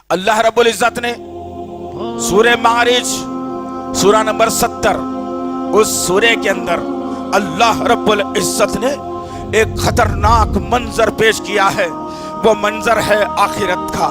अल्लाह रब्बुल इज्जत ने सूरह मारिज सूरा नंबर 70 उस सूरे के अंदर अल्लाह रब्बुल इज्जत ने एक खतरनाक मंजर पेश किया है। वो मंजर है आखिरत का,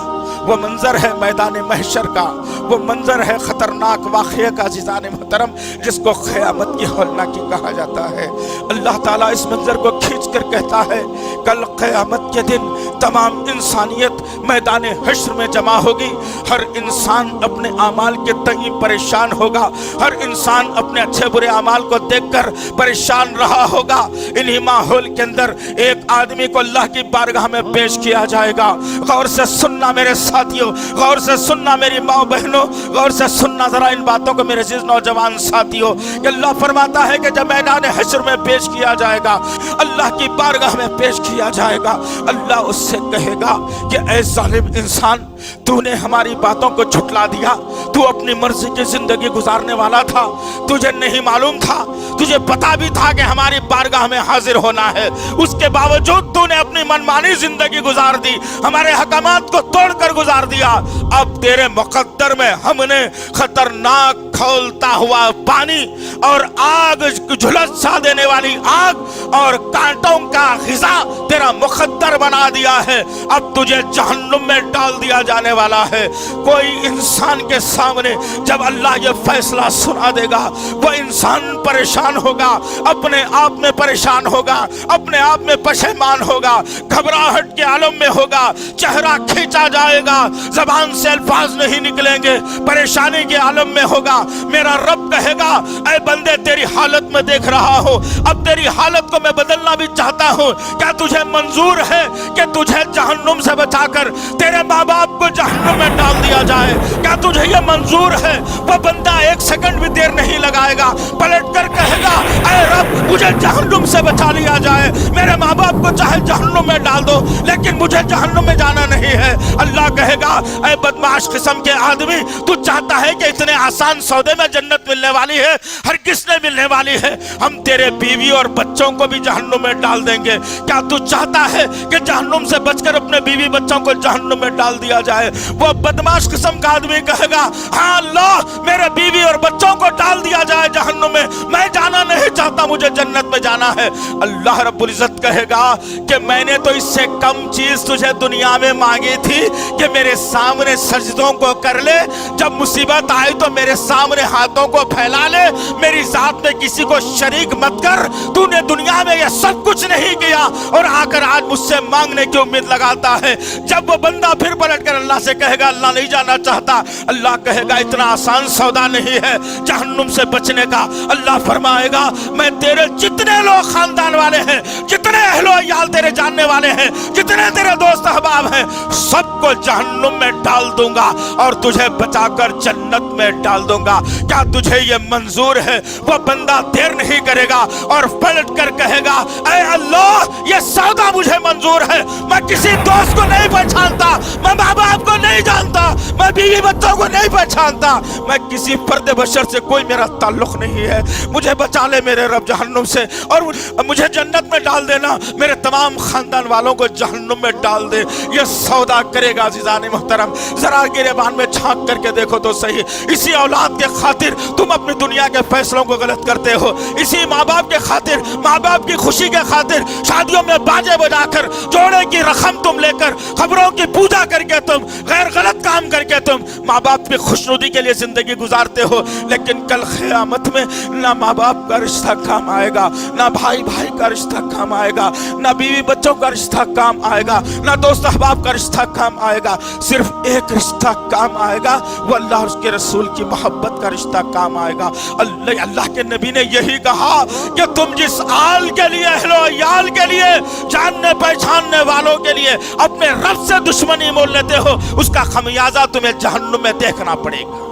वो मंजर है मैदान महशर का, वो मंजर है खतरनाक वाक़या का अज़ीज़ान मोहतरम, जिसको क़यामत की हौलनाकी कहा जाता है। अल्लाह ताला इस मंजर को खींच कर कहता है कल क़यामत के दिन तमाम इंसानियत मैदान हश्र में जमा होगी। हर इंसान अपने आमाल के तई परेशान होगा, हर इंसान अपने अच्छे बुरे आमाल को देखकर परेशान रहा होगा। इन्हीं माहौल के अंदर एक आदमी को अल्लाह की बारगाह में पेश किया जाएगा। गौर से सुनना मेरे साथियों, गौर से सुनना मेरी माँ बहनों, गौर से सुनना जरा इन बातों को मेरे अजीज नौजवान साथियों। कि अल्लाह फरमाता है कि जब मैदान हश्र में पेश किया जाएगा, अल्लाह की बारगाह में पेश किया जाएगा, अल्लाह उससे कहेगा कि ऐ जालिम इंसान, तूने हमारी बातों को झुठला दिया, तू अपनी मर्जी की जिंदगी गुजारने वाला था, तुझे नहीं मालूम था, तुझे पता भी था कि हमारी बारगाह में हाजिर होना है, उसके बावजूद तूने अपनी मनमानी जिंदगी गुजार दी, हमारे हकामात को तोड़कर गुजार दिया। अब तेरे मुकद्दर में हमने खतरनाक खौलता हुआ पानी और आग, झुलसा देने वाली आग और कांटों का ग़िज़ा तेरा मुकद्दर बना दिया है। अब तुझे जहन्नुम में डाल दिया जाने वाला है। कोई इंसान के सामने जब अल्लाह ये फैसला सुना देगा, वो इंसान परेशान होगा, अपने आप में परेशान होगा, अपने आप में पशेमान होगा, घबराहट के आलम में होगा, चेहरा खींचा जाएगा, ज़बान से अल्फाज नहीं निकलेंगे, परेशानी के आलम में होगा। मेरा रब कहेगा ऐ बंदे, तेरी हालत में देख रहा हो, अब तेरी हालत को मैं बदलना भी चाहता हूँ। क्या तुझे मंजूर है कि तुझे जहन्नुम से बचाकर तेरे माँ बाप को जहन्नुम में डाल दिया जाए? क्या तुझे ये मंजूर है? वो बंदा एक सेकंड भी देर नहीं लगाएगा, पलट कर कहेगा ऐ रब, मुझे जहन्नुम से बचा लिया जाए, मेरे माँ बाप को चाहे जहन्नुम में डाल दो, लेकिन मुझे जहन्नुम में जाना नहीं है। अल्लाह कहेगा ऐ बदमाश किस्म के आदमी, तू चाहता है कि इतने आसान सौदे में जन्नत मिलने वाली है? हर किसने मिलने वाली है। हम तेरे बीवी और बच्चों को भी जहन्नुम में डाल देंगे। क्या तू चाहता है कि जहन्नुम से बचकर अपने बीवी बच्चों को जहन्नुम में डाल दिया जाए? वो बदमाश किस्म का आदमी कहेगा हाँ अल्लाह, मेरे बीवी और बच्चों को डाल दिया जाए जहन्नुम में, मैं जाना नहीं चाहता, मुझे जन्नत में जाना है। अल्लाह रब्बुल इज्जत कहेगा कि मैंने तो इससे कम चीज तुझे दुनिया में मांगी थी कि मेरे सामने सजदों को कर ले, जब मुसीबत आई तो मेरे सामने हाथों को फैला ले, मेरी जात में किसी को शरीक मत कर। तूने दुनिया में यह सब कुछ नहीं किया और आकर आज मुझसे मांगने की उम्मीद लगाता है। जब वो बंदा फिर पलट कर अल्लाह से कहेगा अल्लाह नहीं जाना चाहता, अल्लाह कहेगा इतना आसान सौदा नहीं है जहन्नुम से बचने का। अल्लाह फरमाएगा मैं तेरे जितने लोग खानदान वाले हैं, जितने अहलो याल तेरे जानने वाले हैं, जितने तेरे दोस्त अहबाब हैं, सबको जहन्नुम में डाल दूंगा और तुझे बचाकर जन्नत में डाल दूंगा। क्या तुझे ये मंजूर है? वो बंदा देर नहीं करेगा और पलट कर कहेगा ऐ अल्लाह, ये सौदा मुझे मंजूर है। मैं किसी दोस्त को नहीं पहचानता, मैं माँ बाप को नहीं जानता, मैं बीवी बच्चों को नहीं पहचानता, मैं किसी फर्द बशर से कोई मेरा ताल्लुक नहीं है। मुझे बचा ले मेरे रब जहन्नुम से और मुझे जन्नत में डाल देना, मेरे तमाम खानदान वालों को जहन्नुम में डाल दे। ये सौदा करेगा अज़ीज़ान मोहतरम। जरा गिरेबान में झांक करके देखो तो सही। इसी औलाद के खातिर तुम अपनी दुनिया के फैसलों को गलत करते हो। इसी माँ बाप के खातिर, माँ बाप की खुशी के खातिर शादियों में बाजे बजाकर, जोड़े की रकम तुम लेकर, खबरों की पूजा करके, तुम गैर गलत काम करके तुम माँ बाप की खुशनुदी के लिए जिंदगी गुजारते हो। लेकिन कल क़यामत में ना माँ बाप का रिश्ता काम आएगा, ना भाई भाई का रिश्ता काम आएगा, ना बीवी बच्चों का रिश्ता काम आएगा, ना दोस्त अहबाब का रिश्ता काम आएगा। सिर्फ एक रिश्ता काम आएगा, वो अल्लाह और उसके रसूल की मोहब्बत का रिश्ता काम आएगा। अल्लाह के नबी ने यही कहा कि तुम जिस आल के लिए, अहलो याल के लिए, जानने पहचानने वालों के लिए अपने रब से दुश्मनी मोल लेते हो, उसका खमियाजा तुम्हें जहन्नुम में देखना पड़ेगा।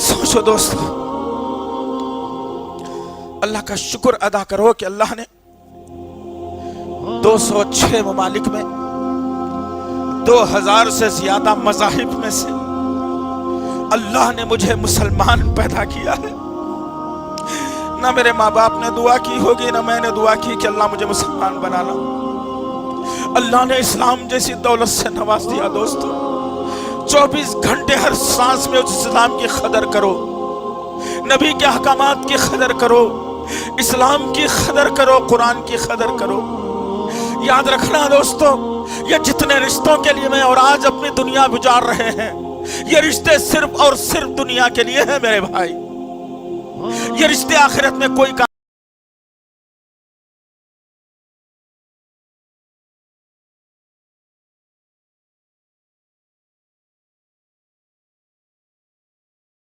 सोचो दोस्तों, अल्लाह का शुक्र अदा करो कि अल्लाह ने 206 ममालिक में 2000 से ज्यादा मज़ाहिब में से अल्लाह ने मुझे मुसलमान पैदा किया है। ना मेरे माँ बाप ने दुआ की होगी, ना मैंने दुआ की कि अल्लाह मुझे मुसलमान बनाना। اللہ نے اسلام جیسی دولت سے نواز دیا دوستو. 24 گھنٹے ہر سانس میں اس اسلام کی قدر کرو، نبی کے احکامات کی قدر کرو، اسلام کی قدر کرو، قرآن کی قدر کرو. یاد رکھنا دوستو، یہ جتنے رشتوں کے لیے میں اور آج اپنی دنیا گزار رہے ہیں، یہ رشتے صرف اور صرف دنیا کے لیے ہیں میرے بھائی. یہ رشتے آخرت میں کوئی